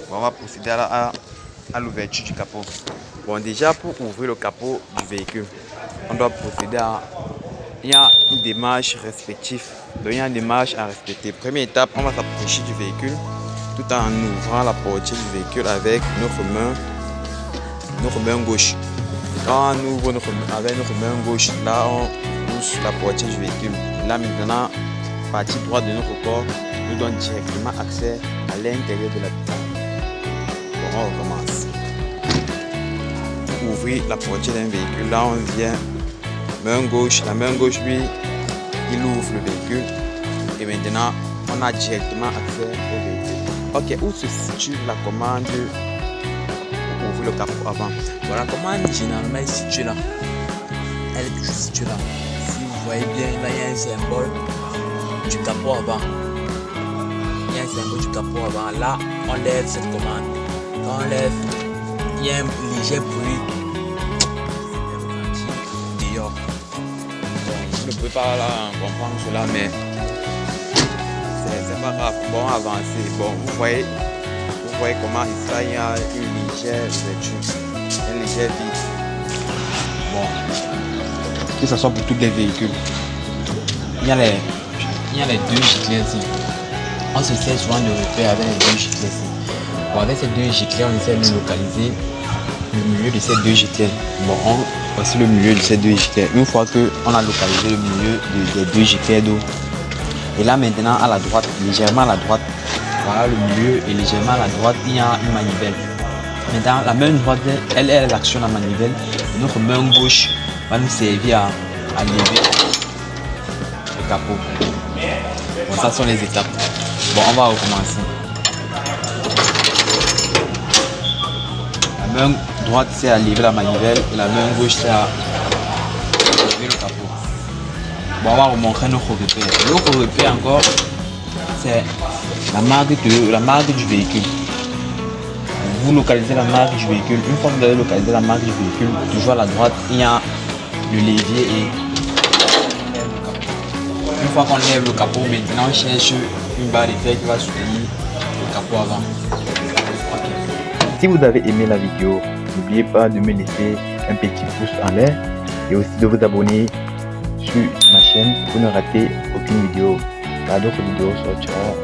Bon, on va procéder à l'ouverture du capot. Bon, déjà pour ouvrir le capot du véhicule, on doit procéder à... Il y a une démarche respective. Donc il y a une démarche à respecter. Première étape, on va s'approcher du véhicule tout en ouvrant la portière du véhicule avec notre main gauche. Quand on ouvre avec notre main gauche, là on pousse la portière du véhicule. Là maintenant, partie droite de notre corps nous donne directement accès à l'intérieur de l'habitat. Bon, on recommence. Pour ouvrir la portière d'un véhicule, là on vient main gauche. La main gauche, lui, il ouvre le véhicule et maintenant on a directement accès au véhicule. Ok, où se situe la commande pour ouvrir le capot avant? Voilà, la commande généralement est située là. Elle est toujours située là. Si vous voyez bien, là il y a un symbole du capot avant. Il y a un symbole du capot avant. Là, on lève cette commande. Quand on lève, il y a un léger bruit. Dehors. Bon, je ne peux pas là comprendre cela, mais c'est pas grave. Bon, avancer. Bon, vous voyez comment ici là, il y a une légère ouverture, un léger vide. Bon, que ce soit pour tous les véhicules. Il y a les deux giclées ici. On se sert souvent de repère avec les deux giclées ici. Bon, avec ces deux giclées, on essaie de localiser le milieu de ces deux giclées. Bon, voici le milieu de ces deux giclées. Une fois qu'on a localisé le milieu des deux giclées d'eau, et là maintenant à la droite, légèrement à la droite, voilà le milieu, et légèrement à la droite, il y a une manivelle. Maintenant, la main droite, elle actionne la manivelle. Et notre main gauche va nous servir à lever le capot. Bon, ça sont les étapes. Bon, on va recommencer. La main droite, c'est à lever la manivelle, et la main gauche, c'est à lever le capot. Bon, on va vous montrer notre repère. L'autre repère encore, c'est la marque du véhicule. Vous localisez la marque du véhicule. Une fois que vous avez localisé la marque du véhicule, toujours à la droite, il y a le levier et une fois qu'on lève le capot, maintenant on cherche une barre de fer qui va soutenir le capot avant. Si vous avez aimé la vidéo, n'oubliez pas de me laisser un petit pouce en l'air et aussi de vous abonner sur ma chaîne pour ne rater aucune vidéo car d'autres vidéos sortiront